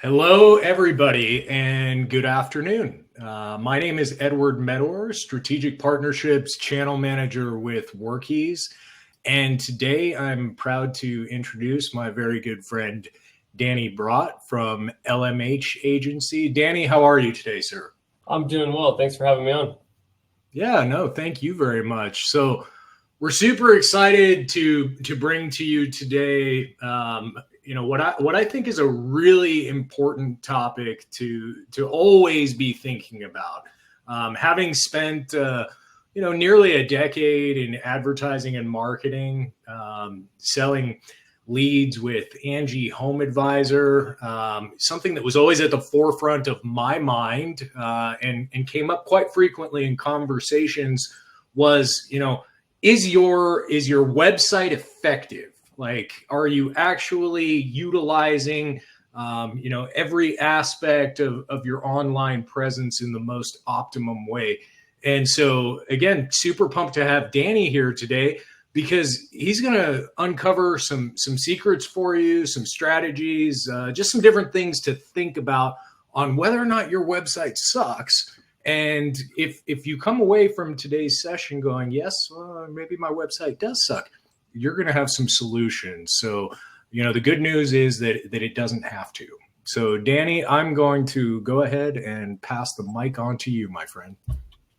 Hello, everybody, and good afternoon. My name is Edward Medor, Strategic Partnerships Channel Manager with Workiz. And today I'm proud to introduce my very good friend, Danny Brott from LMH Agency. Danny, how are you today, sir? I'm doing well. Thanks for having me on. Yeah, no, thank you very much. So we're super excited to bring to you today what I think is a really important topic to always be thinking about. Having spent nearly a decade in advertising and marketing, selling leads with Angie Home Advisor, something that was always at the forefront of my mind and came up quite frequently in conversations was, is your website effective? Like, are you actually utilizing, every aspect of your online presence in the most optimum way? And so, again, super pumped to have Danny here today because he's going to uncover some secrets for you, some strategies, just some different things to think about on whether or not your website sucks. And if you come away from today's session going, yes, maybe my website does suck, you're going to have some solutions. So, the good news is that it doesn't have to. So, Danny, I'm going to go ahead and pass the mic on to you, my friend.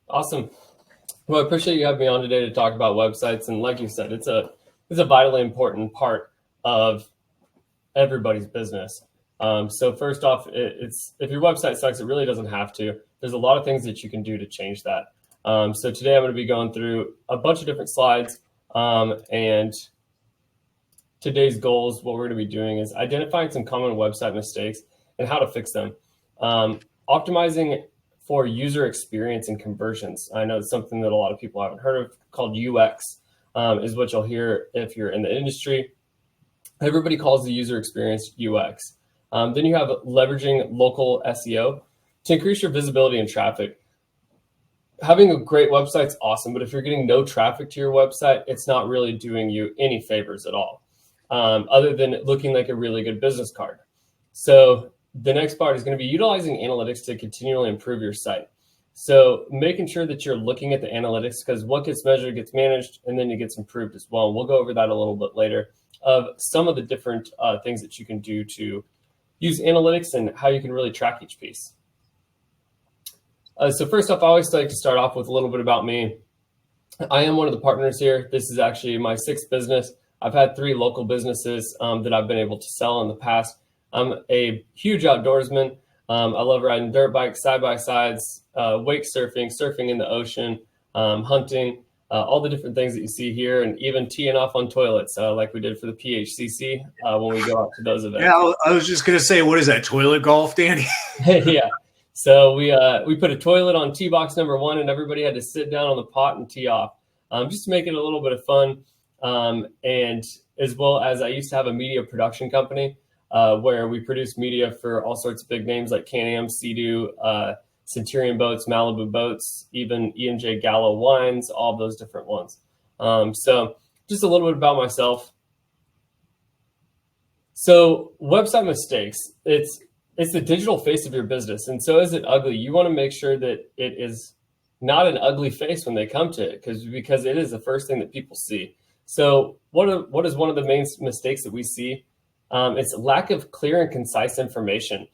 Awesome. Well, I appreciate you having me on today to talk about websites. And like you said, it's a vitally important part of everybody's business. So first off, if your website sucks, it really doesn't have to. There's a lot of things that you can do to change that. So today I'm going to be going through a bunch of different slides. And today's goals, what we're going to be doing is identifying some common website mistakes and how to fix them. Optimizing for user experience and conversions. I know it's something that a lot of people haven't heard of, called UX, is what you'll hear if you're in the industry. Everybody calls the user experience UX. Then you have leveraging local SEO to increase your visibility and traffic. Having a great website's awesome, but if you're getting no traffic to your website, it's not really doing you any favors at all, other than looking like a really good business card. So the next part is going to be utilizing analytics to continually improve your site. So making sure that you're looking at the analytics, because what gets measured gets managed, and then it gets improved as well. And we'll go over that a little bit later of some of the different things that you can do to use analytics and how you can really track each piece. So first off, I always like to start off with a little bit about me. I am one of the partners here. This is actually my 6th business. I've had 3 local businesses that I've been able to sell in the past. I'm a huge outdoorsman. I love riding dirt bikes, side-by-sides, wake surfing, surfing in the ocean, hunting, all the different things that you see here, and even teeing off on toilets like we did for the PHCC when we go out to those events. Yeah, I was just going to say, what is that, toilet golf, Danny? Yeah. So we put a toilet on tee box number 1, and everybody had to sit down on the pot and tee off, just to make it a little bit of fun. And as well as I used to have a media production company where we produce media for all sorts of big names like Can-Am, Sea-Doo, Centurion Boats, Malibu Boats, even E&J Gallo Wines, all those different ones. So just a little bit about myself. So website mistakes, it's the digital face of your business. And so is it ugly? You want to make sure that it is not an ugly face when they come to it, because it is the first thing that people see. So what is one of the main mistakes that we see? It's lack of clear and concise information.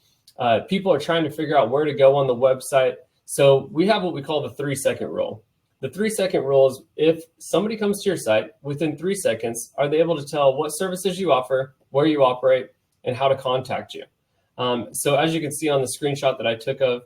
People are trying to figure out where to go on the website. So we have what we call the 3-second rule. The 3-second rule is if somebody comes to your site within 3 seconds, are they able to tell what services you offer, where you operate, and how to contact you? So as you can see on the screenshot that I took of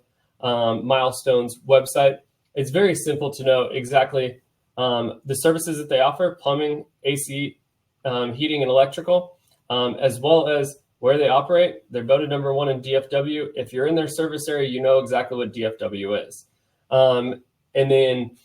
Milestone's website, it's very simple to know exactly the services that they offer: plumbing, AC, heating and electrical, as well as where they operate. They're voted number 1 in DFW. If you're in their service area, you know exactly what DFW is. And then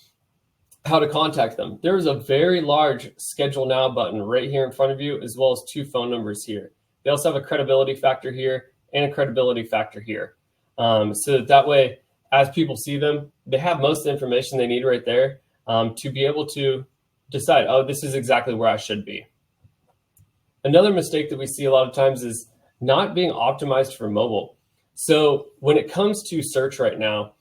how to contact them. There is a very large Schedule Now button right here in front of you, as well as 2 phone numbers here. They also have a credibility factor here and a credibility factor here. So that way, as people see them, they have most of the information they need right there to be able to decide, oh, this is exactly where I should be. Another mistake that we see a lot of times is not being optimized for mobile. So when it comes to search right now,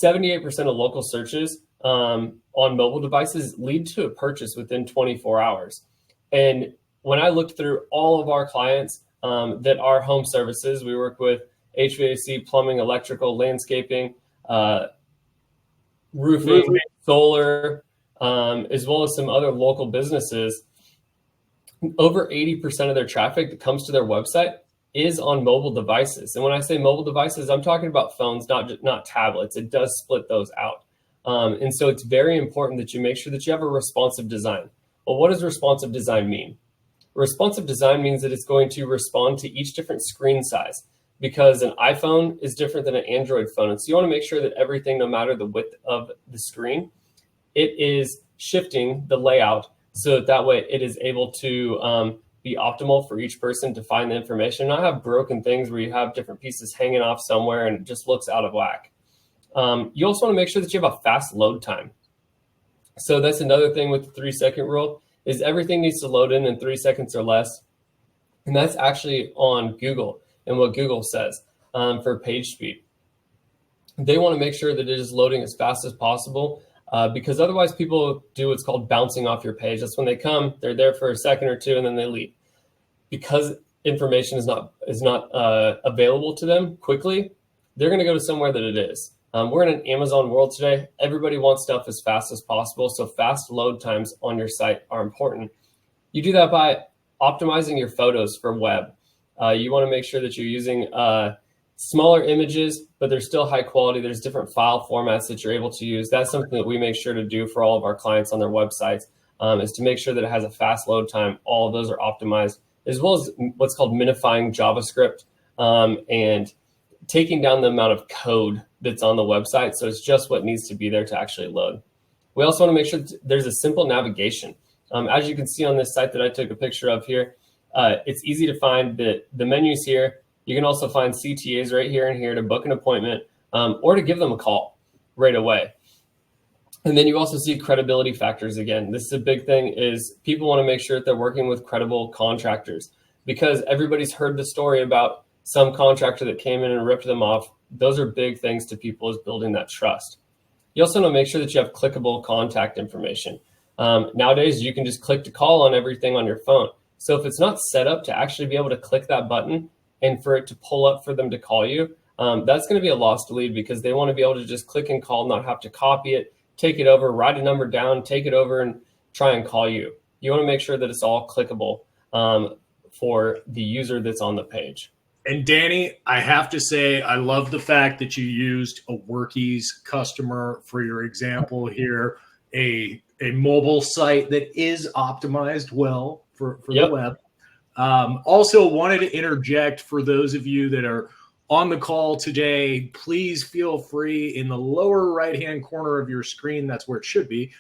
78% of local searches on mobile devices lead to a purchase within 24 hours. And when I looked through all of our clients that are home services, we work with HVAC, plumbing, electrical, landscaping, roofing, solar, as well as some other local businesses. Over 80% of their traffic that comes to their website is on mobile devices. And when I say mobile devices, I'm talking about phones, not tablets. It does split those out. And so it's very important that you make sure that you have a responsive design. Well, what does responsive design mean? Responsive design means that it's going to respond to each different screen size, because an iPhone is different than an Android phone. And so you want to make sure that everything, no matter the width of the screen, it is shifting the layout so that way it is able to be optimal for each person to find the information, not have broken things where you have different pieces hanging off somewhere and it just looks out of whack. You also want to make sure that you have a fast load time. So that's another thing with the 3-second rule, is everything needs to load in 3 seconds or less. And that's actually on Google and what Google says for page speed. They want to make sure that it is loading as fast as possible, because otherwise people do what's called bouncing off your page. That's when they come, they're there for a second or two, and then they leave. Because information is not available to them quickly, they're going to go to somewhere that it is. We're in an Amazon world today. Everybody wants stuff as fast as possible, so fast load times on your site are important. You do that by optimizing your photos for web. You want to make sure that you're using smaller images, but they're still high quality. There's different file formats that you're able to use. That's something that we make sure to do for all of our clients on their websites, is to make sure that it has a fast load time. All of those are optimized, as well as what's called minifying JavaScript and taking down the amount of code that's on the website. So it's just what needs to be there to actually load. We also want to make sure that there's a simple navigation. As you can see on this site that I took a picture of here, it's easy to find the menus here. You can also find CTAs right here and here to book an appointment or to give them a call right away. And then you also see credibility factors again. This is a big thing, is people want to make sure that they're working with credible contractors, because everybody's heard the story about some contractor that came in and ripped them off. Those are big things to people, is building that trust. You also want to make sure that you have clickable contact information. Nowadays, you can just click to call on everything on your phone. So if it's not set up to actually be able to click that button and for it to pull up for them to call you, that's going to be a lost lead, because they want to be able to just click and call, not have to copy it, take it over, write a number down, take it over and try and call you. You want to make sure that it's all clickable for the user that's on the page. And Danny, I have to say, I love the fact that you used a Workiz customer for your example here, a mobile site that is optimized well for the web. Also wanted to interject for those of you that are on the call today, please feel free, in the lower right-hand corner of your screen, that's where it should be,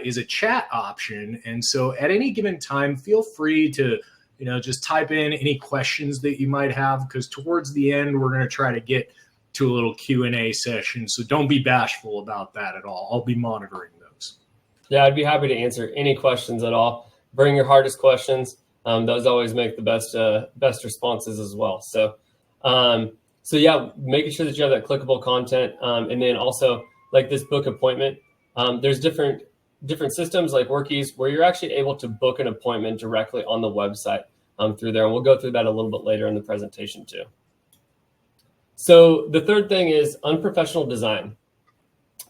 is a chat option. And so at any given time, feel free to just type in any questions that you might have, because towards the end, we're going to try to get to a little Q&A session. So don't be bashful about that at all. I'll be monitoring those. Yeah, I'd be happy to answer any questions at all. Bring your hardest questions. Those always make the best responses as well. So yeah, making sure that you have that clickable content. And then also, like this book appointment, there's different systems like Workiz where you're actually able to book an appointment directly on the website through there. And we'll go through that a little bit later in the presentation too. So the third thing is unprofessional design.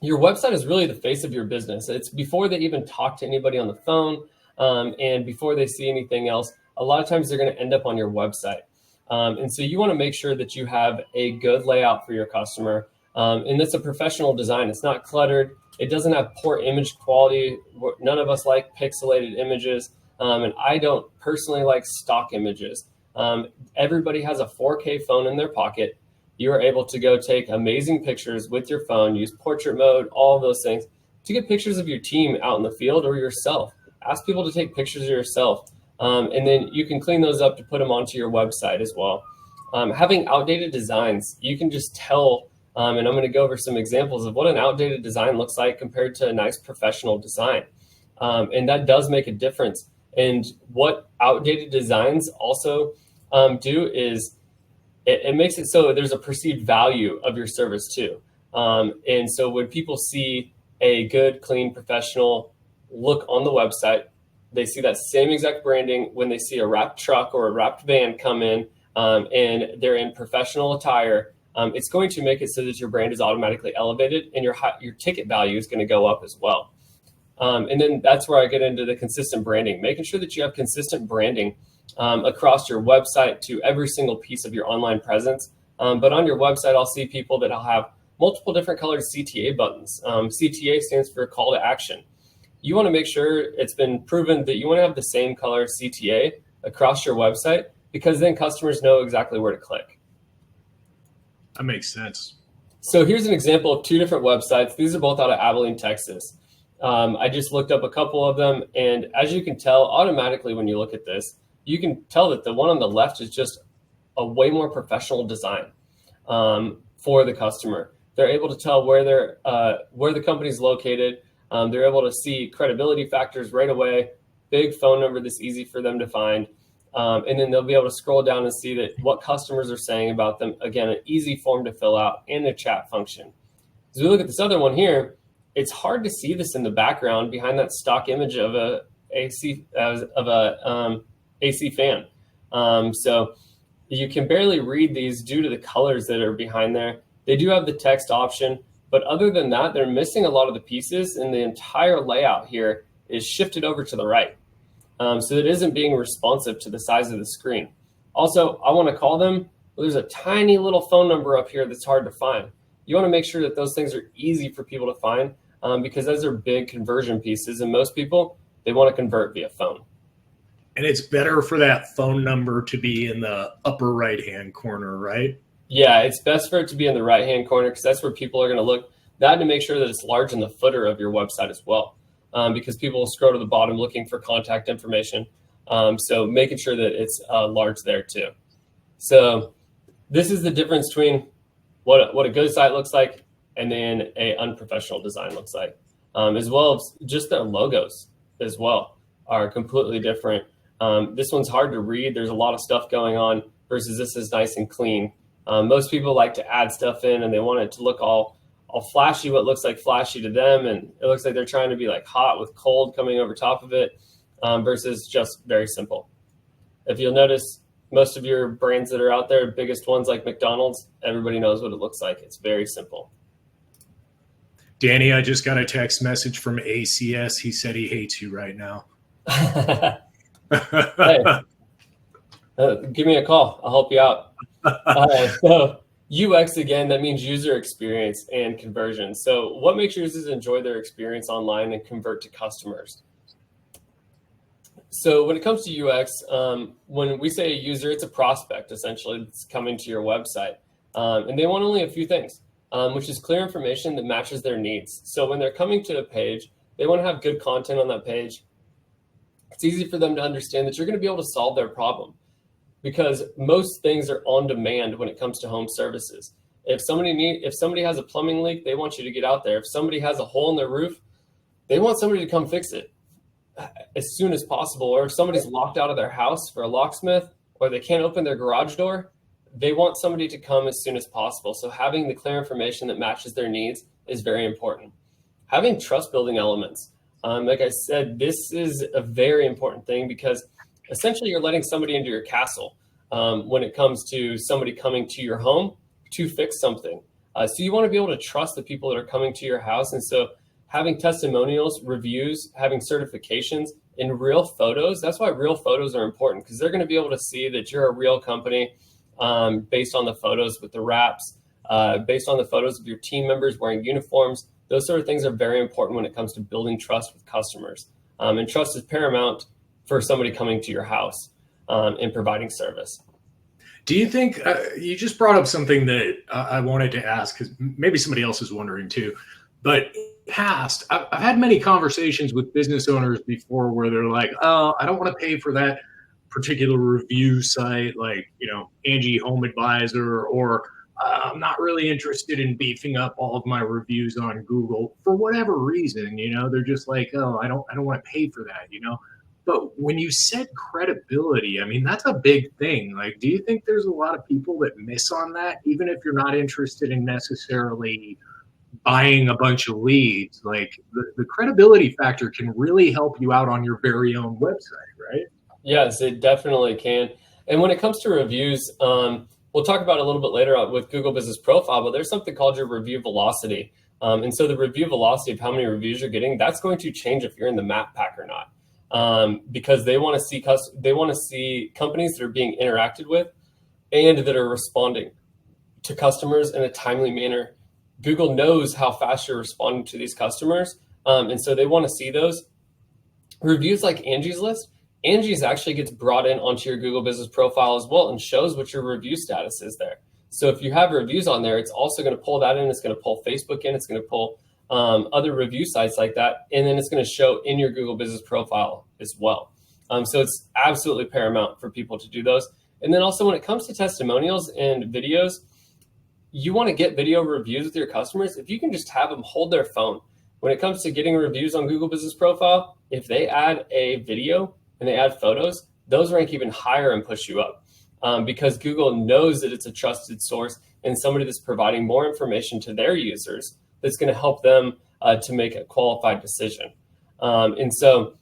Your website is really the face of your business. It's before they even talk to anybody on the phone and before they see anything else. A lot of times they're going to end up on your website. And so you want to make sure that you have a good layout for your customer. And it's a professional design. It's not cluttered. It doesn't have poor image quality. None of us like pixelated images. And I don't personally like stock images. Everybody has a 4K phone in their pocket. You are able to go take amazing pictures with your phone, use portrait mode, all of those things to get pictures of your team out in the field or yourself. Ask people to take pictures of yourself. And then you can clean those up to put them onto your website as well. Having outdated designs, you can just tell, and I'm going to go over some examples of what an outdated design looks like compared to a nice professional design. And that does make a difference. And what outdated designs also do is it makes it so there's a perceived value of your service too. And so when people see a good, clean, professional look on the website, they see that same exact branding when they see a wrapped truck or a wrapped van come in, and they're in professional attire. It's going to make it so that your brand is automatically elevated, and your ticket value is going to go up as well. And then that's where I get into the consistent branding, making sure that you have consistent branding across your website to every single piece of your online presence. But on your website, I'll see people that will have multiple different colored CTA buttons. CTA stands for call to action. You want to make sure it's been proven that you want to have the same color CTA across your website, because then customers know exactly where to click. That makes sense. So here's an example of two different websites. These are both out of Abilene, Texas. I just looked up a couple of them, and as you can tell, automatically when you look at this, you can tell that the one on the left is just a way more professional design for the customer. They're able to tell where the company's located. They're able to see credibility factors right away, big phone number that's easy for them to find. And then they'll be able to scroll down and see that what customers are saying about them. Again, an easy form to fill out and a chat function. As we look at this other one here, it's hard to see this in the background behind that stock image of a AC fan. So you can barely read these due to the colors that are behind there. They do have the text option, but other than that, they're missing a lot of the pieces, and the entire layout here is shifted over to the right. So it isn't being responsive to the size of the screen. Also, I want to call them. Well, there's a tiny little phone number up here that's hard to find. You want to make sure that those things are easy for people to find, because those are big conversion pieces, and most people, they want to convert via phone. And it's better for that phone number to be in the upper right-hand corner, right? Yeah, it's best for it to be in the right-hand corner, because that's where people are going to look. That, to make sure that it's large in the footer of your website as well, because people will scroll to the bottom looking for contact information. So making sure that it's large there too. So this is the difference between what a good site looks like and then a unprofessional design looks like, as well as just their logos as well are completely different. This one's hard to read. There's a lot of stuff going on versus this is nice and clean. Most people like to add stuff in, and they want it to look all flashy, what looks like flashy to them. And it looks like they're trying to be like hot with cold coming over top of it, versus just very simple. If you'll notice, most of your brands that are out there, biggest ones like McDonald's, everybody knows what it looks like. It's very simple. Danny, I just got a text message from ACS. He said he hates you right now. Hey, give me a call. I'll help you out. So UX, again, that means user experience and conversion. So what makes users enjoy their experience online and convert to customers? So when it comes to UX, when we say a user, it's a prospect, essentially, that's coming to your website. And they want only a few things, which is clear information that matches their needs. So when they're coming to a page, they want to have good content on that page. It's easy for them to understand that you're going to be able to solve their problem, because most things are on demand when it comes to home services. If somebody has a plumbing leak, they want you to get out there. If somebody has a hole in their roof, they want somebody to come fix it as soon as possible. Or if somebody's locked out of their house for a locksmith, or they can't open their garage door, they want somebody to come as soon as possible. So having the clear information that matches their needs is very important. Having trust building elements. Like I said, this is a very important thing, because essentially you're letting somebody into your castle when it comes to somebody coming to your home to fix something. So you want to be able to trust the people that are coming to your house. And so having testimonials, reviews, having certifications, in real photos, that's why real photos are important, because they're going to be able to see that you're a real company based on the photos with the wraps, based on the photos of your team members wearing uniforms. Those sort of things are very important when it comes to building trust with customers. And trust is paramount for somebody coming to your house and providing service. Do you think you just brought up something that I wanted to ask, because maybe somebody else is wondering too, but past, I've had many conversations with business owners before where they're like, oh, I don't want to pay for that particular review site, like, Angie Home Advisor, or I'm not really interested in beefing up all of my reviews on Google for whatever reason. They're just like, oh, I don't want to pay for that. But when you said credibility, I mean, that's a big thing. Like, do you think there's a lot of people that miss on that, even if you're not interested in necessarily buying a bunch of leads? Like, the credibility factor can really help you out on your very own website, right? Yes, it definitely can. And when it comes to reviews, we'll talk about it a little bit later on with Google Business Profile, but there's something called your review velocity. And so the review velocity of how many reviews you're getting, that's going to change if you're in the map pack or not. Because they want to see companies that are being interacted with and that are responding to customers in a timely manner. Google knows how fast you're responding to these customers, and so they want to see those reviews. Like Angie's List, Angie's actually gets brought in onto your Google Business Profile as well and shows what your review status is there. So if you have reviews on there, it's also going to pull that in. It's going to pull Facebook in. It's going to pull other review sites like that. And then it's going to show in your Google Business Profile as well. So it's absolutely paramount for people to do those. And then also when it comes to testimonials and videos, you want to get video reviews with your customers. If you can just have them hold their phone. When it comes to getting reviews on Google Business Profile, if they add a video and they add photos, those rank even higher and push you up. Because Google knows that it's a trusted source and somebody that's providing more information to their users that's going to help them to make a qualified decision. And so,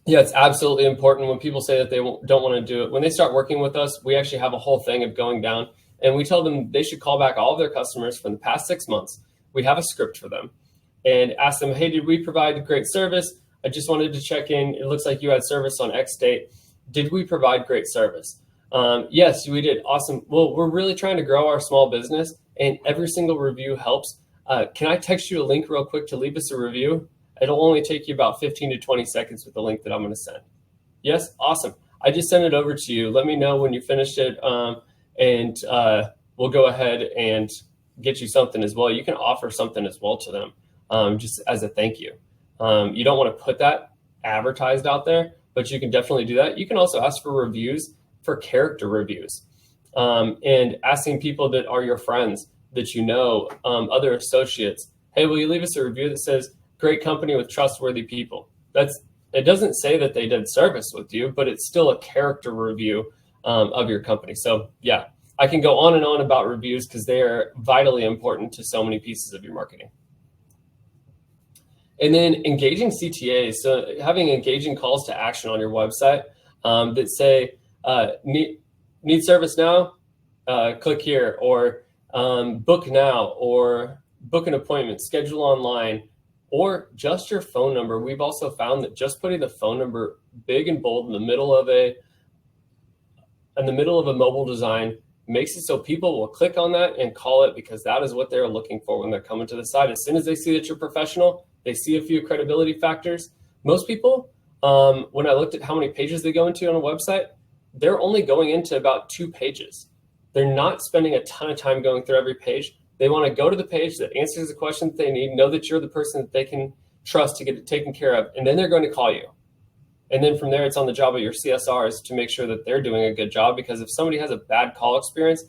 yeah, it's absolutely important when people say that they don't want to do it. When they start working with us, we actually have a whole thing of going down and we tell them they should call back all of their customers from the past 6 months. We have a script for them and ask them, hey, did we provide great service? I just wanted to check in. It looks like you had service on X date. Did we provide great service? Yes, we did. Awesome. Well, we're really trying to grow our small business and every single review helps. Can I text you a link real quick to leave us a review? It'll only take you about 15 to 20 seconds with the link that I'm going to send. Yes, awesome. I just sent it over to you. Let me know when you finished it, and we'll go ahead and get you something as well. You can offer something as well to them, just as a thank you. You don't want to put that advertised out there, but you can definitely do that. You can also ask for reviews, for character reviews, and asking people that are your friends, that you know, other associates, hey, will you leave us a review that says, great company with trustworthy people? It doesn't say that they did service with you, but it's still a character review of your company. So yeah, I can go on and on about reviews because they are vitally important to so many pieces of your marketing. And then engaging CTAs, so having engaging calls to action on your website that say, need service now, click here, or book now, or book an appointment, schedule online, or just your phone number. We've also found that just putting the phone number big and bold in the middle of a mobile design makes it so people will click on that and call it, because that is what they're looking for when they're coming to the site. As soon as they see that you're professional, they see a few credibility factors. Most people, when I looked at how many pages they go into on a website, they're only going into about 2 pages. They're not spending a ton of time going through every page. They want to go to the page that answers the questions they need, know that you're the person that they can trust to get it taken care of, and then they're going to call you. And then from there, it's on the job of your CSRs to make sure that they're doing a good job, because if somebody has a bad call experience,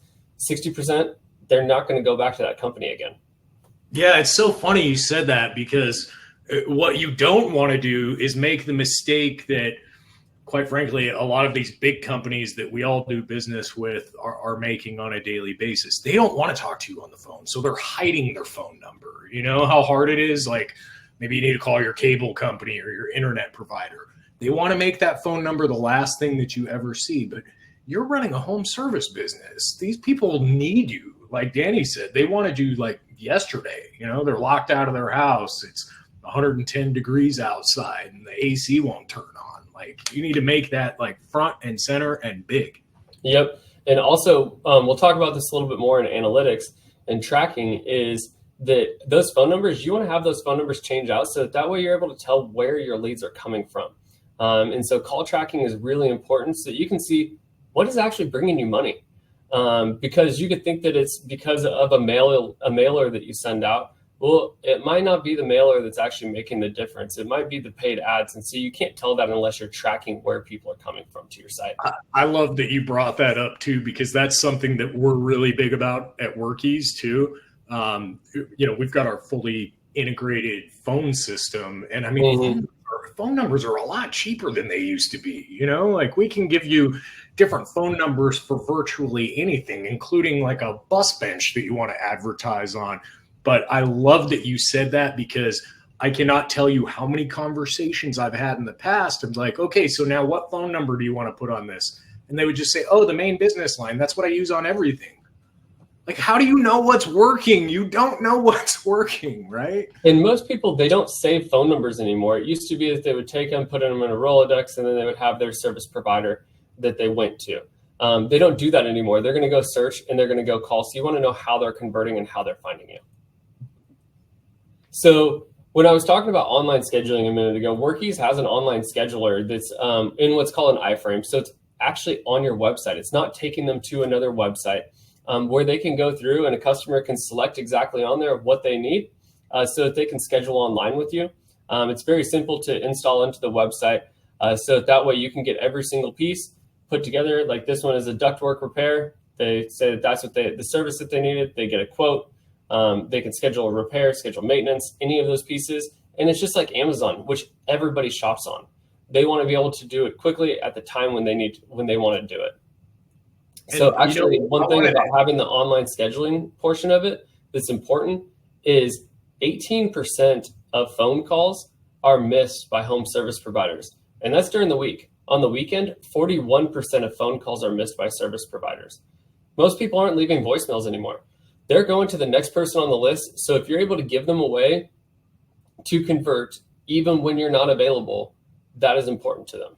60%, they're not going to go back to that company again. Yeah, it's so funny you said that, because what you don't want to do is make the mistake that, quite frankly, a lot of these big companies that we all do business with are making on a daily basis. They don't want to talk to you on the phone, so they're hiding their phone number. You know how hard it is? Like, maybe you need to call your cable company or your internet provider. They want to make that phone number the last thing that you ever see, but you're running a home service business. These people need you. Like Danny said, they want to do like yesterday. You know, they're locked out of their house. It's 110 degrees outside and the AC won't turn on. Like, you need to make that like front and center and big. Yep. And also, we'll talk about this a little bit more in analytics and tracking, is that those phone numbers, you want to have those phone numbers change out so that way you're able to tell where your leads are coming from. And so call tracking is really important so that you can see what is actually bringing you money. Because you could think that it's because of a mailer that you send out. Well, it might not be the mailer that's actually making the difference. It might be the paid ads. And so you can't tell that unless you're tracking where people are coming from to your site. I love that you brought that up too, because that's something that we're really big about at Workiz too. We've got our fully integrated phone system. And I mean, phone numbers are a lot cheaper than they used to be. Like we can give you different phone numbers for virtually anything, including like a bus bench that you want to advertise on. But I love that you said that, because I cannot tell you how many conversations I've had in the past of like, okay, so now what phone number do you want to put on this? And they would just say, oh, the main business line. That's what I use on everything. Like, how do you know what's working? You don't know what's working, right? And most people, they don't save phone numbers anymore. It used to be that they would take them, put them in a Rolodex, and then they would have their service provider that they went to. They don't do that anymore. They're going to go search and they're going to go call. So you want to know how they're converting and how they're finding you. So when I was talking about online scheduling a minute ago, Workiz has an online scheduler that's in what's called an iframe. So it's actually on your website. It's not taking them to another website. Where they can go through and a customer can select exactly on there what they need so that they can schedule online with you. It's very simple to install into the website so that way you can get every single piece put together. Like this one is a ductwork repair. They say that that's what the service that they needed. They get a quote. They can schedule a repair, schedule maintenance, any of those pieces. And it's just like Amazon, which everybody shops on. They want to be able to do it quickly at the time when they want to do it. So actually, one thing about having the online scheduling portion of it that's important is 18% of phone calls are missed by home service providers. And that's during the week. On the weekend, 41% of phone calls are missed by service providers. Most people aren't leaving voicemails anymore. They're going to the next person on the list. So if you're able to give them a way to convert, even when you're not available, that is important to them.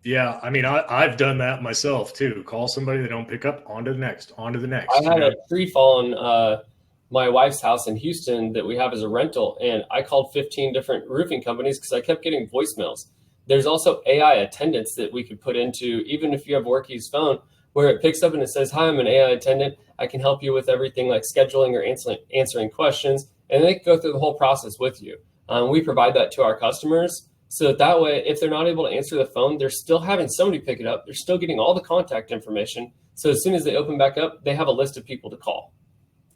Yeah, I mean, I've done that myself too. Call somebody, they don't pick up, on to the next, on to the next. I had a tree fall on my wife's house in Houston that we have as a rental, and I called 15 different roofing companies because I kept getting voicemails. There's also AI attendants that we could put into, even if you have Workiz phone, where it picks up and it says, hi, I'm an AI attendant. I can help you with everything like scheduling or answering questions, and they can go through the whole process with you. We provide that to our customers. So that way, if they're not able to answer the phone, they're still having somebody pick it up. They're still getting all the contact information. So as soon as they open back up, they have a list of people to call.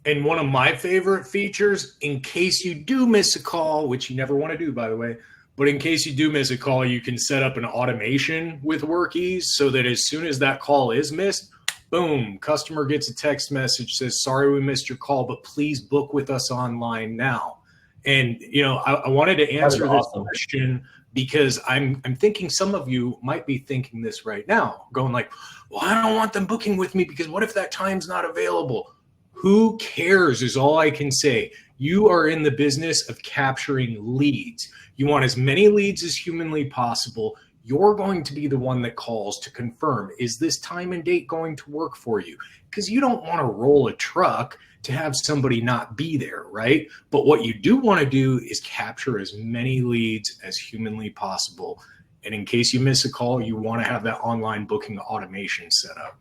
And one of my favorite features, in case you do miss a call, which you never want to do, by the way, but in case you do miss a call, you can set up an automation with Workiz so that as soon as that call is missed, boom, customer gets a text message, says, sorry, we missed your call, but please book with us online now. And, I wanted to answer this question because I'm thinking some of you might be thinking this right now, going like, well, I don't want them booking with me because what if that time's not available? Who cares is all I can say. You are in the business of capturing leads. You want as many leads as humanly possible. You're going to be the one that calls to confirm, is this time and date going to work for you? Because you don't want to roll a truck to have somebody not be there, right? But what you do want to do is capture as many leads as humanly possible. And in case you miss a call, you want to have that online booking automation set up.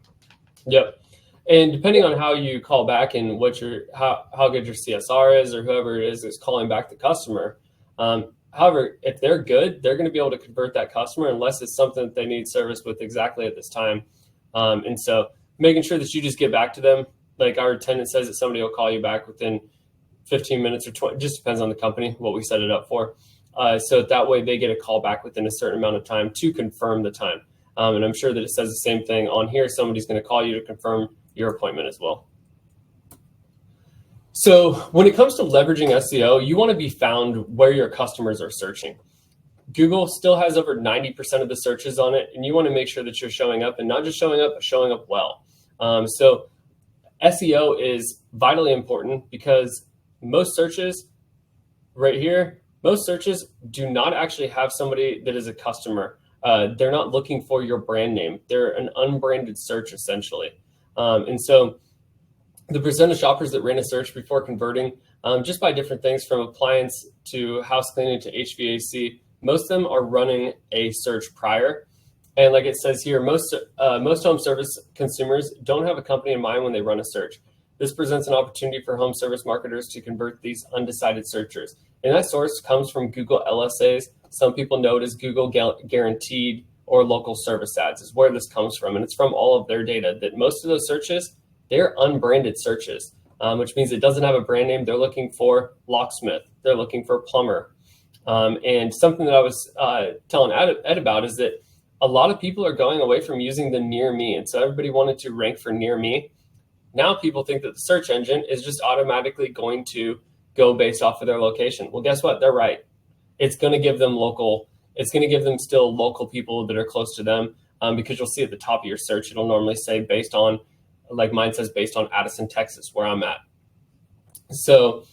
Yep. And depending on how you call back and what how good your CSR is, or whoever it is calling back the customer. However, if they're good, they're going to be able to convert that customer unless it's something that they need service with exactly at this time. And so making sure that you just get back to them. Like our attendant says that somebody will call you back within 15 minutes or 20, just depends on the company, what we set it up for. So that way they get a call back within a certain amount of time to confirm the time. And I'm sure that it says the same thing on here. Somebody's going to call you to confirm your appointment as well. So when it comes to leveraging SEO, you want to be found where your customers are searching. Google still has over 90% of the searches on it, and you want to make sure that you're showing up, and not just showing up, but showing up well. So SEO is vitally important because most searches right here, most searches do not actually have somebody that is a customer. They're not looking for your brand name. They're an unbranded search essentially. And so the percent of shoppers that ran a search before converting, just by different things from appliance to house cleaning to HVAC, most of them are running a search prior. And like it says here, most home service consumers don't have a company in mind when they run a search. This presents an opportunity for home service marketers to convert these undecided searchers. And that source comes from Google LSAs. Some people know it as Google Guaranteed or local service ads is where this comes from. And it's from all of their data that most of those searches, they're unbranded searches, which means it doesn't have a brand name. They're looking for locksmith. They're looking for plumber. And something that I was telling Ed about is that a lot of people are going away from using the near me. And so everybody wanted to rank for near me. Now people think that the search engine is just automatically going to go based off of their location. Well, guess what? They're right. It's going to give them still local people that are close to them, because you'll see at the top of your search, it'll normally say based on, like mine says, based on Addison, Texas, where I'm at. So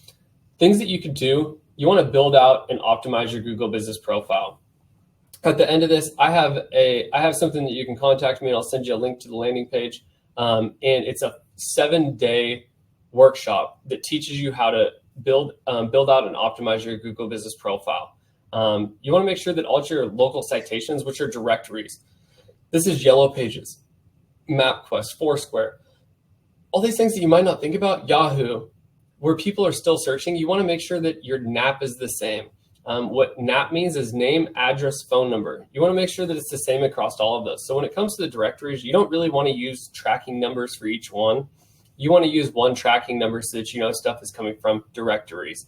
things that you could do, you want to build out and optimize your Google business profile. At the end of this, I have something that you can contact me, and I'll send you a link to the landing page. And it's a 7-day workshop that teaches you how to build out and optimize your Google business profile. You want to make sure that all your local citations, which are directories, this is Yellow Pages, MapQuest, Foursquare, all these things that you might not think about, Yahoo, where people are still searching, you want to make sure that your NAP is the same. What NAP means is name, address, phone number. You want to make sure that it's the same across all of those. So when it comes to the directories, you don't really want to use tracking numbers for each one. You want to use one tracking number so that you know stuff is coming from directories,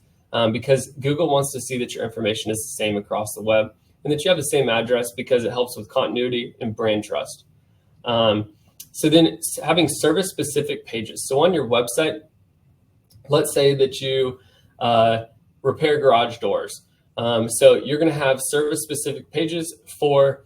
because Google wants to see that your information is the same across the web and that you have the same address, because it helps with continuity and brand trust. So then having service-specific pages. So on your website, let's say that you repair garage doors. So you're going to have service-specific pages for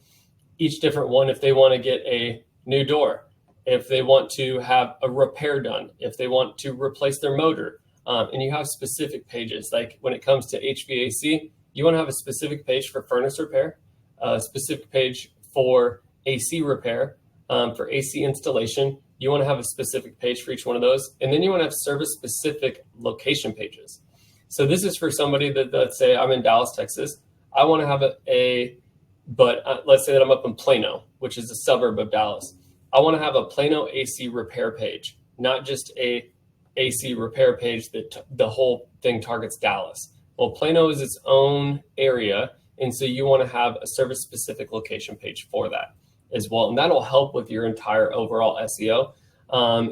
each different one. If they want to get a new door, if they want to have a repair done, if they want to replace their motor, and you have specific pages. Like when it comes to HVAC, you want to have a specific page for furnace repair, a specific page for AC repair, for AC installation. You want to have a specific page for each one of those. And then you want to have service-specific location pages. So this is for somebody that, let's say I'm in Dallas, Texas. I want to have let's say that I'm up in Plano, which is a suburb of Dallas. I want to have a Plano AC repair page, not just a AC repair page that the whole thing targets Dallas. Well, Plano is its own area, and so you want to have a service-specific location page for that as well. And that'll help with your entire overall SEO,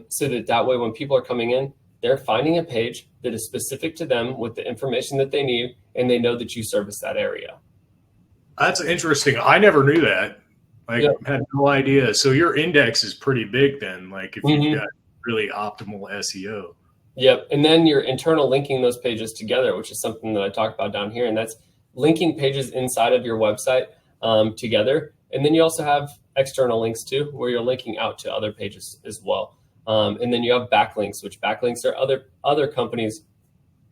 so that way when people are coming in, they're finding a page that is specific to them with the information that they need, and they know that you service that area. That's interesting. I never knew that. Yep. Had no idea. So your index is pretty big then, like if you've got really optimal SEO. Yep. And then you're internal linking those pages together, which is something that I talked about down here. And that's linking pages inside of your website together. And then you also have external links too, where you're linking out to other pages as well. And then you have backlinks, which backlinks are other companies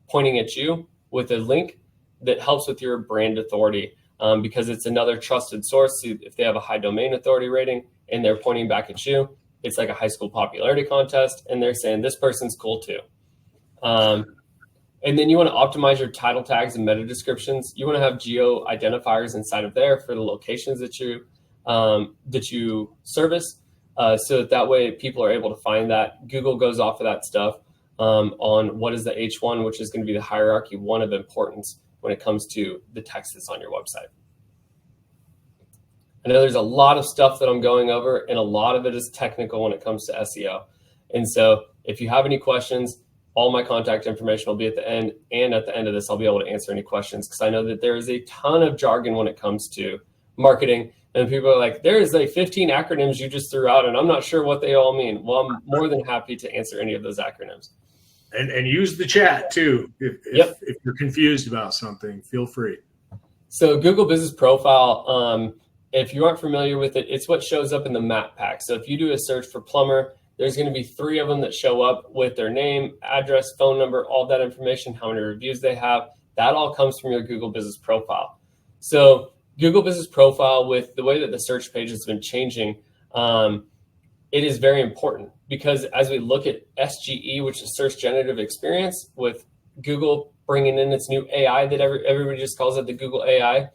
pointing at you with a link that helps with your brand authority, because it's another trusted source. If they have a high domain authority rating and they're pointing back at you, it's like a high school popularity contest, and they're saying this person's cool too. And then you want to optimize your title tags and meta descriptions. You want to have geo identifiers inside of there for the locations that you service, so that way people are able to find that. Google goes off of that stuff on what is the H1, which is going to be the hierarchy 1 of importance when it comes to the text that's on your website. I know there's a lot of stuff that I'm going over, and a lot of it is technical when it comes to SEO. And so if you have any questions, all my contact information will be at the end. And at the end of this, I'll be able to answer any questions, because I know that there is a ton of jargon when it comes to marketing. And people are like, there is like 15 acronyms you just threw out, and I'm not sure what they all mean. Well, I'm more than happy to answer any of those acronyms. And use the chat too. If you're confused about something, feel free. So Google Business Profile, if you aren't familiar with it, it's what shows up in the map pack. So if you do a search for plumber, there's going to be 3 of them that show up with their name, address, phone number, all that information, how many reviews they have. That all comes from your Google Business Profile. So Google Business Profile, with the way that the search page has been changing, it is very important, because as we look at SGE, which is Search Generative Experience, with Google bringing in its new AI that everybody just calls it the Google AI,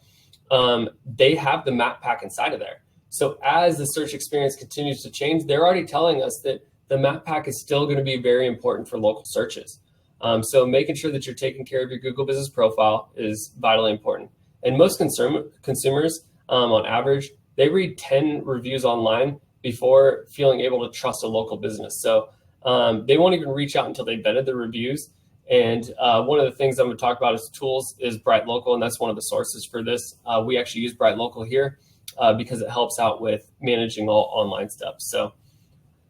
they have the map pack inside of there. So as the search experience continues to change, they're already telling us that the map pack is still going to be very important for local searches. So making sure that you're taking care of your Google Business Profile is vitally important. And most consumers, on average, they read 10 reviews online before feeling able to trust a local business. So they won't even reach out until they vetted the reviews. And one of the things I'm going to talk about as tools is Bright Local, and that's one of the sources for this. We actually use Bright Local here because it helps out with managing all online stuff. So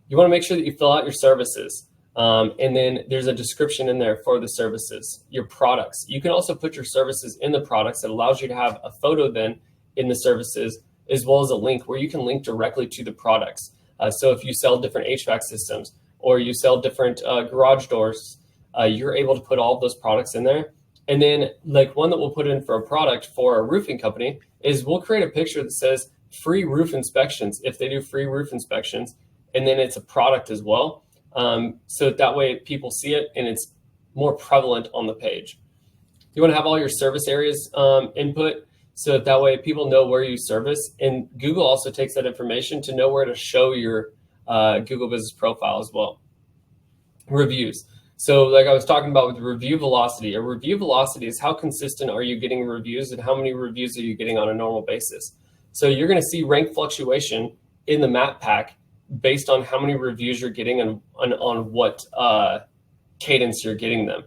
you want to make sure that you fill out your services. And then there's a description in there for the services, your products. You can also put your services in the products. That allows you to have a photo then in the services, as well as a link where you can link directly to the products. So if you sell different HVAC systems or you sell different garage doors, you're able to put all of those products in there. And then like one that we'll put in for a product for a roofing company is we'll create a picture that says free roof inspections if they do free roof inspections. And then it's a product as well. So that way people see it and it's more prevalent on the page. You want to have all your service areas input so that way people know where you service. And Google also takes that information to know where to show your Google Business Profile as well. Reviews. So like I was talking about with review velocity, a review velocity is how consistent are you getting reviews and how many reviews are you getting on a normal basis. So you're going to see rank fluctuation in the map pack based on how many reviews you're getting and on what cadence you're getting them.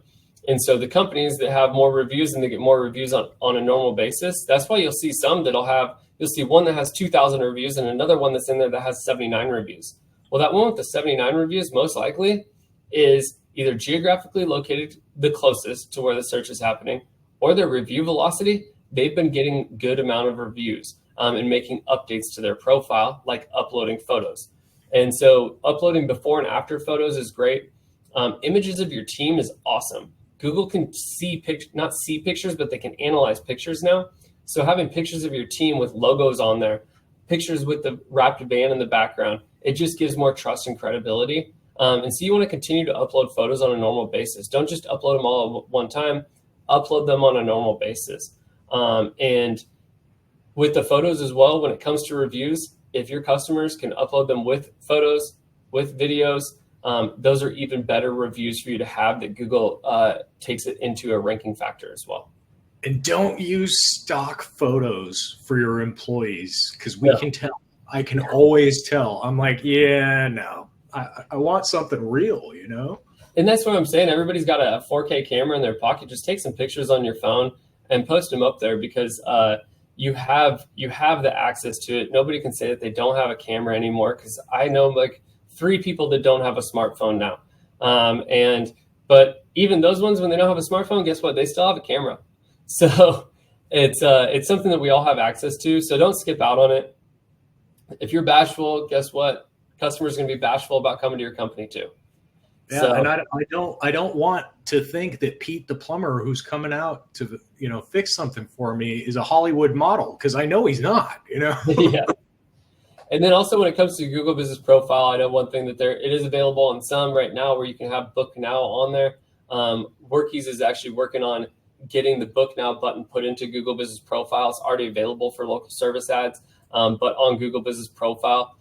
And so the companies that have more reviews and they get more reviews on a normal basis, that's why you'll see some you'll see one that has 2,000 reviews and another one that's in there that has 79 reviews. Well, that one with the 79 reviews most likely is either geographically located the closest to where the search is happening, or their review velocity, they've been getting good amount of reviews and making updates to their profile, like uploading photos. And so uploading before and after photos is great. Images of your team is awesome. Google can not see pictures, but they can analyze pictures now. So having pictures of your team with logos on there, pictures with the wrapped band in the background, it just gives more trust and credibility. And so you want to continue to upload photos on a normal basis. Don't just upload them all at one time, upload them on a normal basis. And with the photos as well, when it comes to reviews, if your customers can upload them with photos, with videos, those are even better reviews for you to have that Google takes it into a ranking factor as well. And don't use stock photos for your employees because we can tell. I can always tell. I'm like, yeah, no. I want something real, you know? And that's what I'm saying. Everybody's got a 4K camera in their pocket. Just take some pictures on your phone and post them up there because you have the access to it. Nobody can say that they don't have a camera anymore because I know like 3 people that don't have a smartphone now. But even those ones, when they don't have a smartphone, guess what? They still have a camera. So it's something that we all have access to. So don't skip out on it. If you're bashful, guess what? Customers are going to be bashful about coming to your company too. Yeah, so, and I don't want to think that Pete the plumber who's coming out to fix something for me is a Hollywood model because I know he's not. Yeah. And then also when it comes to Google Business Profile, I know one thing that it is available on some right now where you can have Book Now on there. Workiz is actually working on getting the Book Now button put into Google Business Profile. It's already available for local service ads, but on Google Business Profile,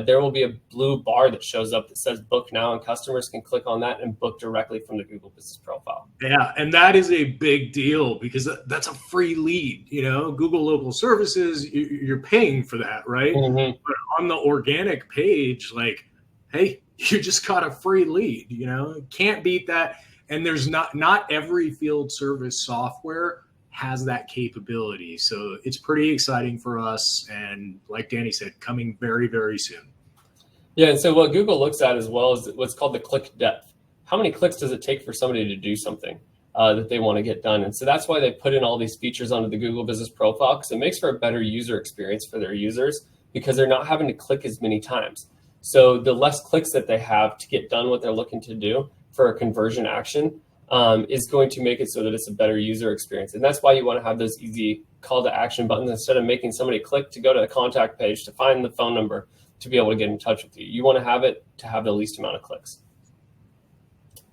there will be a blue bar that shows up that says Book Now, and customers can click on that and book directly from the Google Business Profile. Yeah, and that is a big deal because that's a free lead. Google Local Services, you're paying for that, right? Mm-hmm. But on the organic page, like, hey, you just got a free lead. Can't beat that. And there's not every field service software has that capability. So it's pretty exciting for us. And like Danny said, coming very, very soon. Yeah. And so what Google looks at as well is what's called the click depth. How many clicks does it take for somebody to do something that they want to get done? And so that's why they put in all these features onto the Google Business Profile, because it makes for a better user experience for their users because they're not having to click as many times. So the less clicks that they have to get done what they're looking to do for a conversion action is going to make it so that it's a better user experience. And that's why you want to have those easy call to action buttons instead of making somebody click to go to the contact page to find the phone number to be able to get in touch with you. You want to have it to have the least amount of clicks.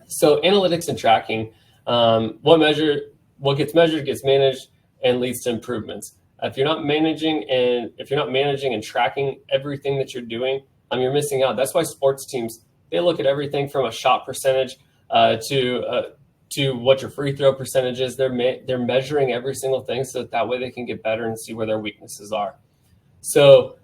So analytics and tracking, what gets measured gets managed and leads to improvements. If you're not managing and tracking everything that you're doing, you're missing out. That's why sports teams, they look at everything from a shot percentage to what your free throw percentage is. They're measuring every single thing so that way they can get better and see where their weaknesses are. So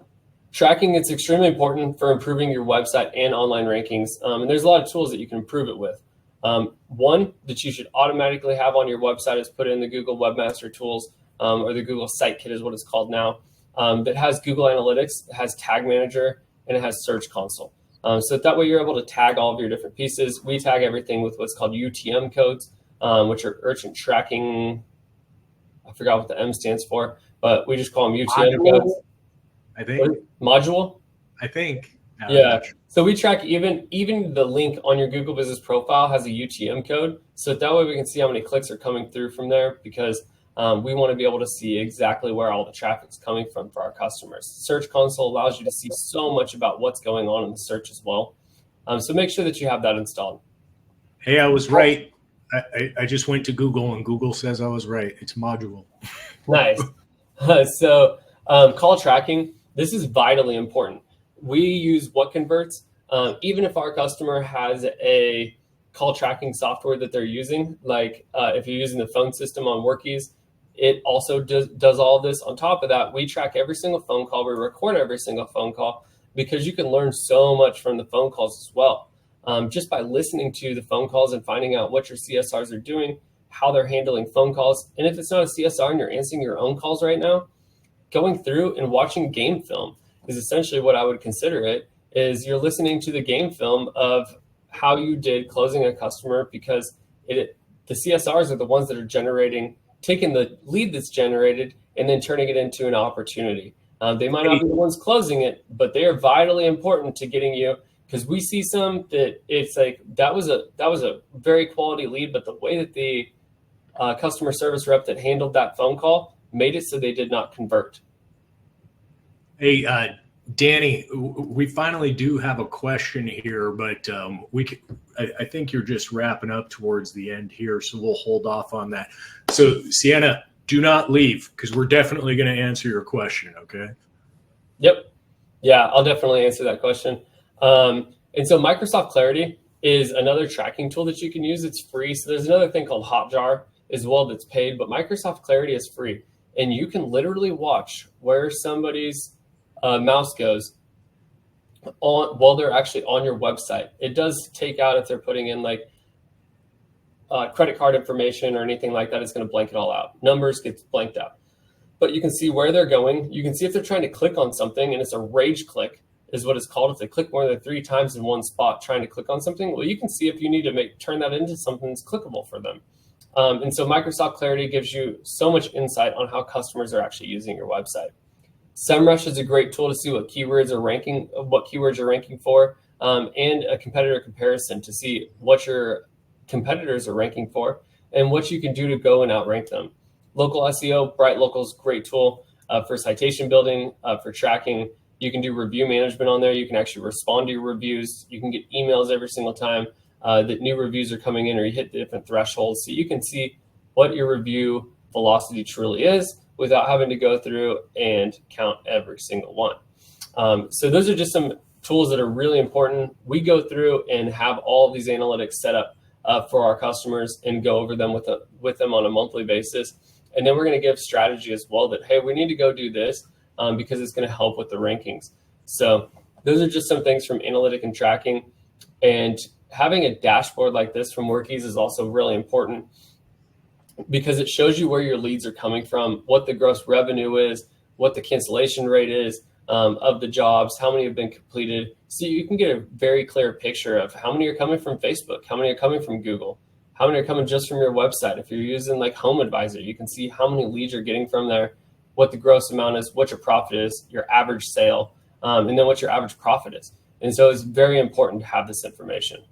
tracking is extremely important for improving your website and online rankings. And there's a lot of tools that you can improve it with. One that you should automatically have on your website is put in the Google Webmaster Tools, or the Google Site Kit is what it's called now, that has Google Analytics, it has Tag Manager, and it has Search Console. So that way you're able to tag all of your different pieces. We tag everything with what's called UTM codes, which are Urgent Tracking. I forgot what the M stands for, but we just call them UTM codes. I think. Module? I think. Yeah. So we track even the link on your Google Business Profile has a UTM code. So that way we can see how many clicks are coming through from there, because we want to be able to see exactly where all the traffic's coming from for our customers. Search Console allows you to see so much about what's going on in the search as well. So make sure that you have that installed. Hey, I was right. I just went to Google and Google says I was right. It's module. Nice. So call tracking, this is vitally important. We use What Converts. Even if our customer has a call tracking software that they're using, like if you're using the phone system on Workiz, it also does all of this. On top of that, we track every single phone call. We record every single phone call, because you can learn so much from the phone calls as well. Just by listening to the phone calls and finding out what your CSRs are doing, how they're handling phone calls. And if it's not a CSR and you're answering your own calls right now, going through and watching game film is essentially what I would consider it. Is you're listening to the game film of how you did closing a customer, because the CSRs are the ones that are taking the lead that's generated and then turning it into an opportunity. They might not be the ones closing it, but they are vitally important to getting you, because we see some that it's like that was a very quality lead, but the way that the customer service rep that handled that phone call made it so they did not convert. Hey, Danny, we finally do have a question here, but I think you're just wrapping up towards the end here, so we'll hold off on that. So, Sienna, do not leave, because we're definitely going to answer your question, okay? Yep. Yeah, I'll definitely answer that question. And so Microsoft Clarity is another tracking tool that you can use. It's free. So there's another thing called Hotjar as well that's paid, but Microsoft Clarity is free. And you can literally watch where somebody's mouse goes while they're actually on your website. It does take out if they're putting in like credit card information or anything like that. It's going to blank it all out. Numbers gets blanked out. But you can see where they're going. You can see if they're trying to click on something, and it's a rage click is what it's called. If they click more than 3 times in one spot trying to click on something, well, you can see if you need to turn that into something that's clickable for them. And so Microsoft Clarity gives you so much insight on how customers are actually using your website. SEMrush is a great tool to see what keywords you're ranking for, and a competitor comparison to see what your competitors are ranking for and what you can do to go and outrank them. Local SEO, Bright Local is a great tool for citation building, for tracking. You can do review management on there. You can actually respond to your reviews. You can get emails every single time that new reviews are coming in, or you hit the different thresholds. So you can see what your review velocity truly is without having to go through and count every single one. So those are just some tools that are really important. We go through and have all of these analytics set up for our customers and go over them with them on a monthly basis. And then we're going to give strategy as well that, hey, we need to go do this because it's going to help with the rankings. So those are just some things from analytic and tracking. And having a dashboard like this from Workiz is also really important, because it shows you where your leads are coming from, what the gross revenue is, what the cancellation rate is of the jobs, how many have been completed. So you can get a very clear picture of how many are coming from Facebook, how many are coming from Google, how many are coming just from your website. If you're using like Home Advisor, you can see how many leads you're getting from there, what the gross amount is, what your profit is, your average sale, and then what your average profit is. And so it's very important to have this information.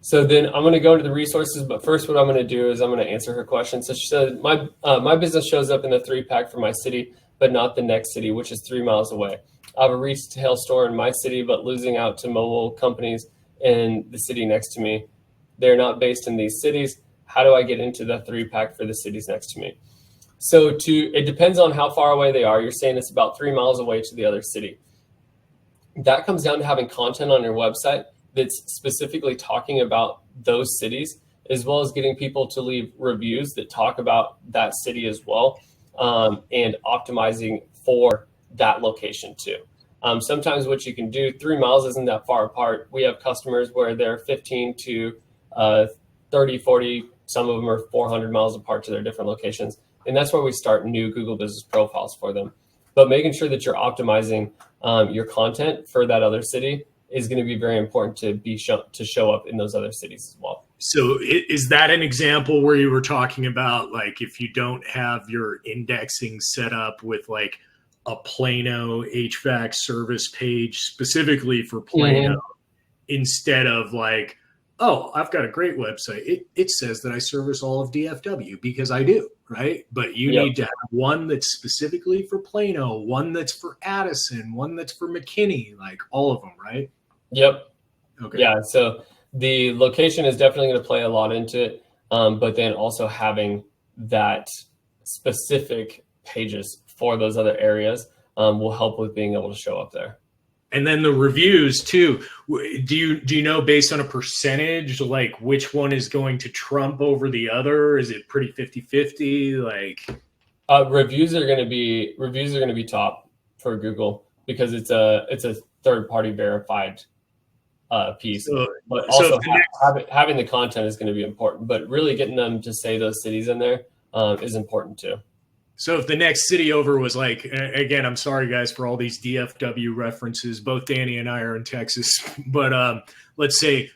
So then I'm going to go to the resources, but first what I'm going to do is I'm going to answer her question. So she said, my business shows up in the 3-pack for my city, but not the next city, which is 3 miles away. I have a retail store in my city, but losing out to mobile companies in the city next to me. They're not based in these cities. How do I get into the 3-pack for the cities next to me? So it depends on how far away they are. You're saying it's about 3 miles away to the other city. That comes down to having content on your website that's specifically talking about those cities, as well as getting people to leave reviews that talk about that city as well, and optimizing for that location too. Sometimes what you can do, 3 miles isn't that far apart. We have customers where they're 15 to 30, 40, some of them are 400 miles apart to their different locations. And that's where we start new Google Business profiles for them. But making sure that you're optimizing your content for that other city is going to be very important to show up in those other cities as well. So is that an example where you were talking about, like, if you don't have your indexing set up with like a Plano HVAC service page specifically for Plano, instead of like, oh, I've got a great website. It says that I service all of DFW because I do, right? But you need to have one that's specifically for Plano, one that's for Addison, one that's for McKinney, like all of them, right? Yep. Okay. Yeah. So the location is definitely going to play a lot into it, but then also having that specific pages for those other areas will help with being able to show up there. And then the reviews too. Do you know, based on a percentage, like which one is going to trump over the other? Is it pretty 50-50? Like reviews are going to be top for Google because it's a third-party verified piece. But also having the content is going to be important. But really getting them to say those cities in there is important too. So if the next city over was like, again, I'm sorry guys for all these DFW references. Both Danny and I are in Texas, but let's say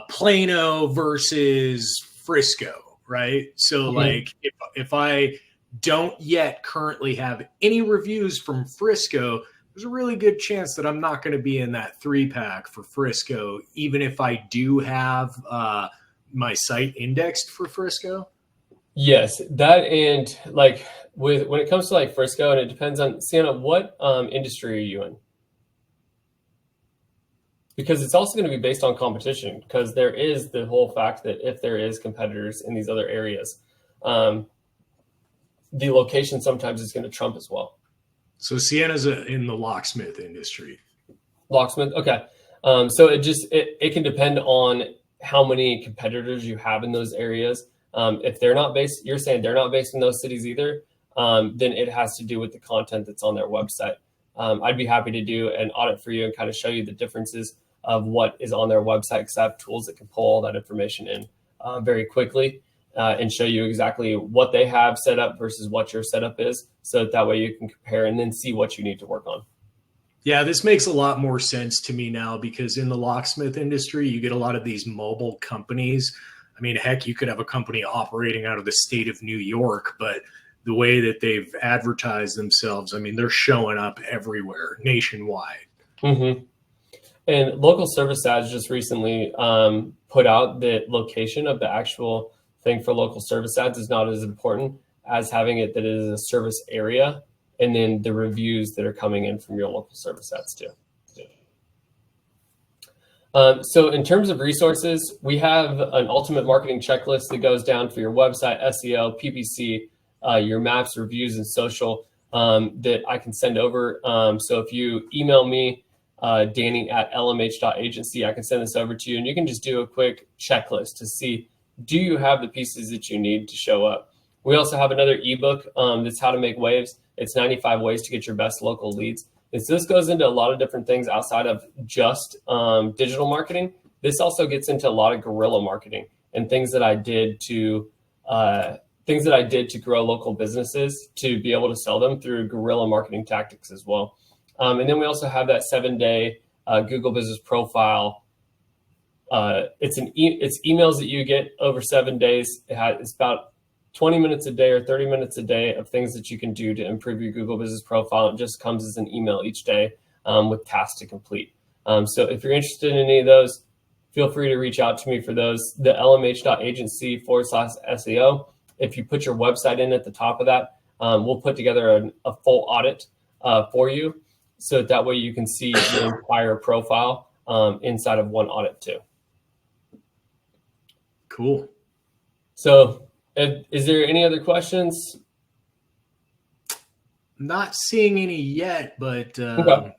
Plano versus Frisco, right? So like if I don't yet currently have any reviews from Frisco, there's a really good chance that I'm not going to be in that 3-pack for Frisco, even if I do have my site indexed for Frisco. Yes, that, and like when it comes to like Frisco, and it depends on, Sienna, what industry are you in? Because it's also going to be based on competition, because there is the whole fact that if there is competitors in these other areas, the location sometimes is going to trump as well. So Sienna's in the locksmith industry. Locksmith, okay. So it can depend on how many competitors you have in those areas. If they're not based, you're saying they're not based in those cities either, then it has to do with the content that's on their website. I'd be happy to do an audit for you and kind of show you the differences of what is on their website, because I have tools that can pull all that information in very quickly and show you exactly what they have set up versus what your setup is, so that way you can compare and then see what you need to work on. Yeah, this makes a lot more sense to me now, because in the locksmith industry, you get a lot of these mobile companies. I mean, heck, you could have a company operating out of the state of New York, but the way that they've advertised themselves, I mean, they're showing up everywhere nationwide. Mm-hmm. And local service ads just recently put out that location of the actual thing for local service ads is not as important as having it that it is a service area, and then the reviews that are coming in from your local service ads too. So in terms of resources, we have an ultimate marketing checklist that goes down for your website, SEO, PPC, your maps, reviews, and social that I can send over. So if you email me, Danny@lmh.agency, I can send this over to you, and you can just do a quick checklist to see, do you have the pieces that you need to show up? We also have another ebook that's how to make waves. It's 95 ways to get your best local leads. And so this goes into a lot of different things outside of just digital marketing. This also gets into a lot of guerrilla marketing and things that I did to grow local businesses, to be able to sell them through guerrilla marketing tactics as well. And then we also have that 7-day Google Business Profile. It's emails that you get over 7 days. It's about 20 minutes a day or 30 minutes a day of things that you can do to improve your Google Business Profile. It just comes as an email each day with tasks to complete. So if you're interested in any of those, feel free to reach out to me for those. The lmh.agency/SEO. If you put your website in at the top of that, we'll put together a full audit for you, so that way you can see your entire profile inside of one audit too. Cool. So is there any other questions? Not seeing any yet, but Okay.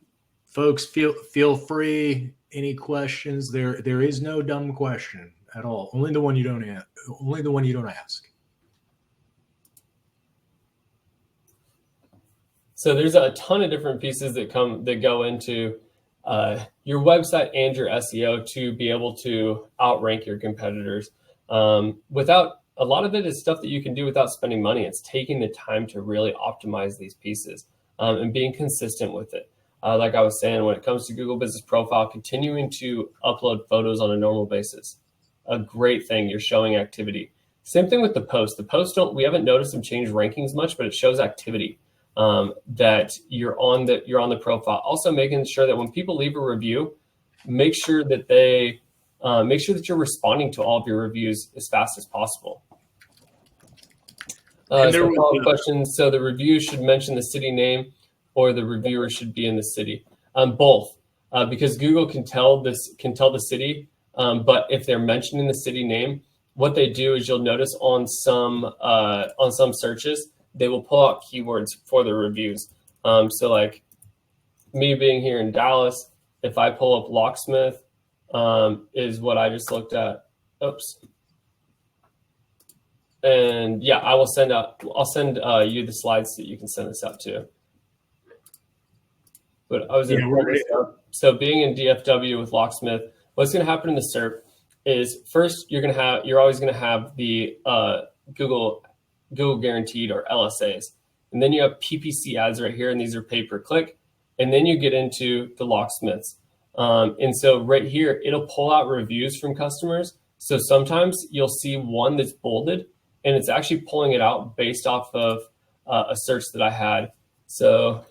Folks, feel free. Any questions? There is no dumb question at all. Only the one you don't ask. So there's a ton of different pieces that go into your website and your SEO to be able to outrank your competitors. Without a lot of it is stuff that you can do without spending money. It's taking the time to really optimize these pieces and being consistent with it. Like I was saying, when it comes to Google Business Profile, continuing to upload photos on a normal basis, a great thing. You're showing activity. Same thing with the post. The posts we haven't noticed them change rankings much, but it shows activity that you're on the profile. Also making sure that when people leave a review, make sure that you're responding to all of your reviews as fast as possible. So questions. So the review should mention the city name, or the reviewer should be in the city. Both, because Google can tell the city, but if they're mentioning the city name, what they do is you'll notice on some searches they will pull out keywords for the reviews. So like me being here in Dallas, if I pull up locksmith, is what I just looked at. Oops. And yeah, I'll send you the slides that you can send this out to. But I was so being in DFW with locksmith, what's going to happen in the SERP is first you're always going to have the Google guaranteed, or LSAs, and then you have PPC ads right here, and these are pay per click, and then you get into the locksmiths, and so right here it'll pull out reviews from customers. So sometimes you'll see one that's bolded, and it's actually pulling it out based off of a search that I had. So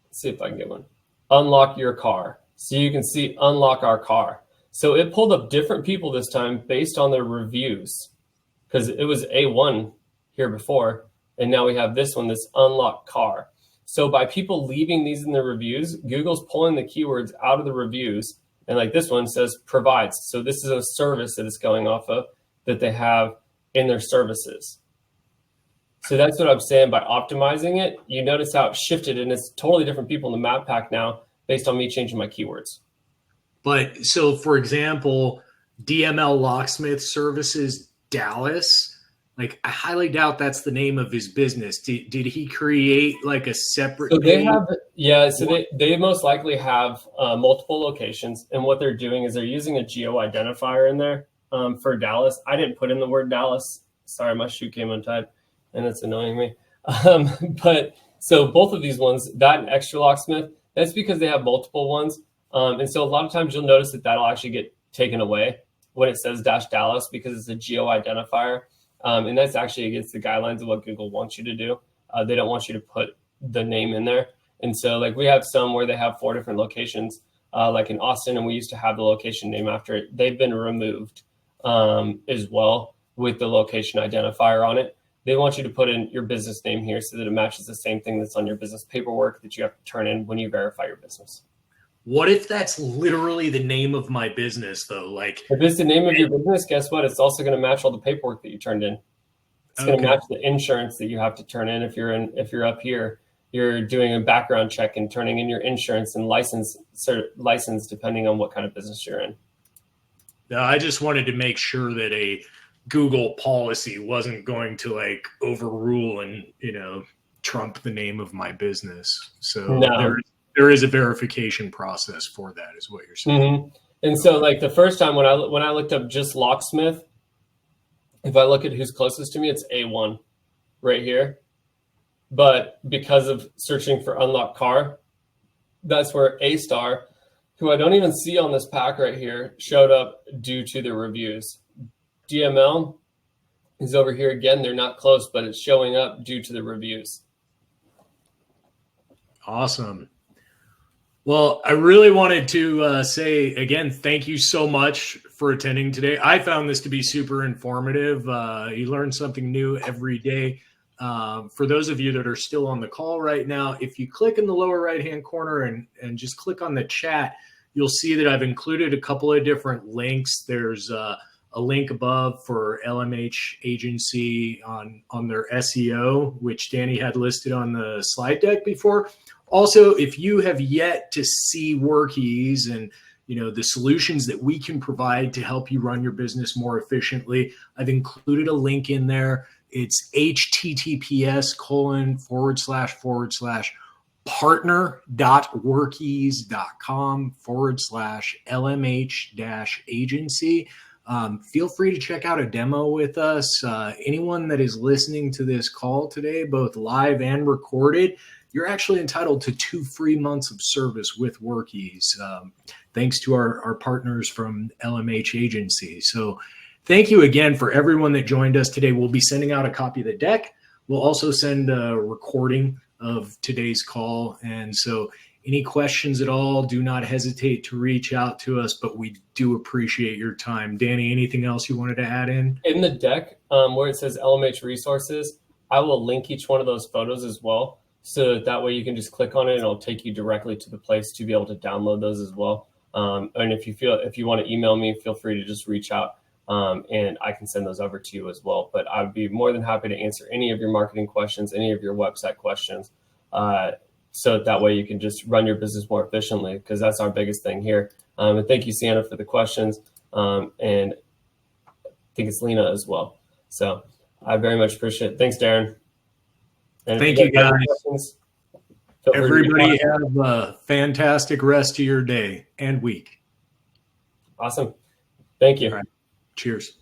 let's see if I can get one. Unlock your car. So you can see unlock our car. So it pulled up different people this time based on their reviews, because it was A1 here before, and now we have this one, this unlock car. So by people leaving these in the reviews, Google's pulling the keywords out of the reviews, and like this one says provides. So this is a service that it's going off of that they have in their services. So that's what I'm saying. By optimizing it, you notice how it shifted, and it's totally different people in the map pack now based on me changing my keywords. But so, for example, DML Locksmith Services Dallas, like I highly doubt that's the name of his business. Did he create like a separate? So they have, yeah. So they most likely have multiple locations, and what they're doing is they're using a geo identifier in there for Dallas. I didn't put in the word Dallas. Sorry, my shoe came untied, and it's annoying me. But so both of these ones, that and Extra Locksmith, that's because they have multiple ones. And so a lot of times you'll notice that that'll actually get taken away when it says -Dallas, because it's a geo identifier. And that's actually against the guidelines of what Google wants you to do. They don't want you to put the name in there. And so like we have some where they have 4 different locations, like in Austin, and we used to have the location name after it. They've been removed as well with the location identifier on it. They want you to put in your business name here so that it matches the same thing that's on your business paperwork that you have to turn in when you verify your business. What if that's literally the name of my business, though? Like, if it's the name of your business, guess what? It's also going to match all the paperwork that you turned in. It's going to match the insurance that you have to turn in. If you're up here, you're doing a background check and turning in your insurance and license depending on what kind of business you're in. No, I just wanted to make sure that a Google policy wasn't going to like overrule and trump the name of my business. So no. There is a verification process for that, is what you're saying. Mm-hmm. And so like the first time when I looked up just locksmith, if I look at who's closest to me, it's A1 right here. But because of searching for unlock car, that's where A star, who I don't even see on this pack right here, showed up due to the reviews. DML is over here again. They're not close, but it's showing up due to the reviews. Awesome. Well, I really wanted to say, again, thank you so much for attending today. I found this to be super informative. You learn something new every day. For those of you that are still on the call right now, if you click in the lower right-hand corner and just click on the chat, you'll see that I've included a couple of different links. There's a link above for LMH agency on their SEO, which Danny had listed on the slide deck before. Also, if you have yet to see Workiz and the solutions that we can provide to help you run your business more efficiently. I've included a link in there. It's https://partner.workiz.com/LMH-agency. Feel free to check out a demo with us. Anyone that is listening to this call today, both live and recorded, you're actually entitled to 2 free months of service with Workiz, thanks to our partners from LMH Agency. So thank you again for everyone that joined us today. We'll be sending out a copy of the deck. We'll also send a recording of today's call. And so any questions at all, do not hesitate to reach out to us, but we do appreciate your time. Danny, anything else you wanted to add in? In the deck, where it says LMH resources, I will link each one of those photos as well. So that way you can just click on it and it'll take you directly to the place to be able to download those as well. And if you want to email me, feel free to just reach out and I can send those over to you as well. But I would be more than happy to answer any of your marketing questions, any of your website questions. So that way you can just run your business more efficiently, because that's our biggest thing here. And thank you, Sienna, for the questions. And I think it's Lena as well. So I very much appreciate it. Thanks, Darren. And thank you, guys. Everybody have a fantastic rest of your day and week. Awesome. Thank you. All right. Cheers.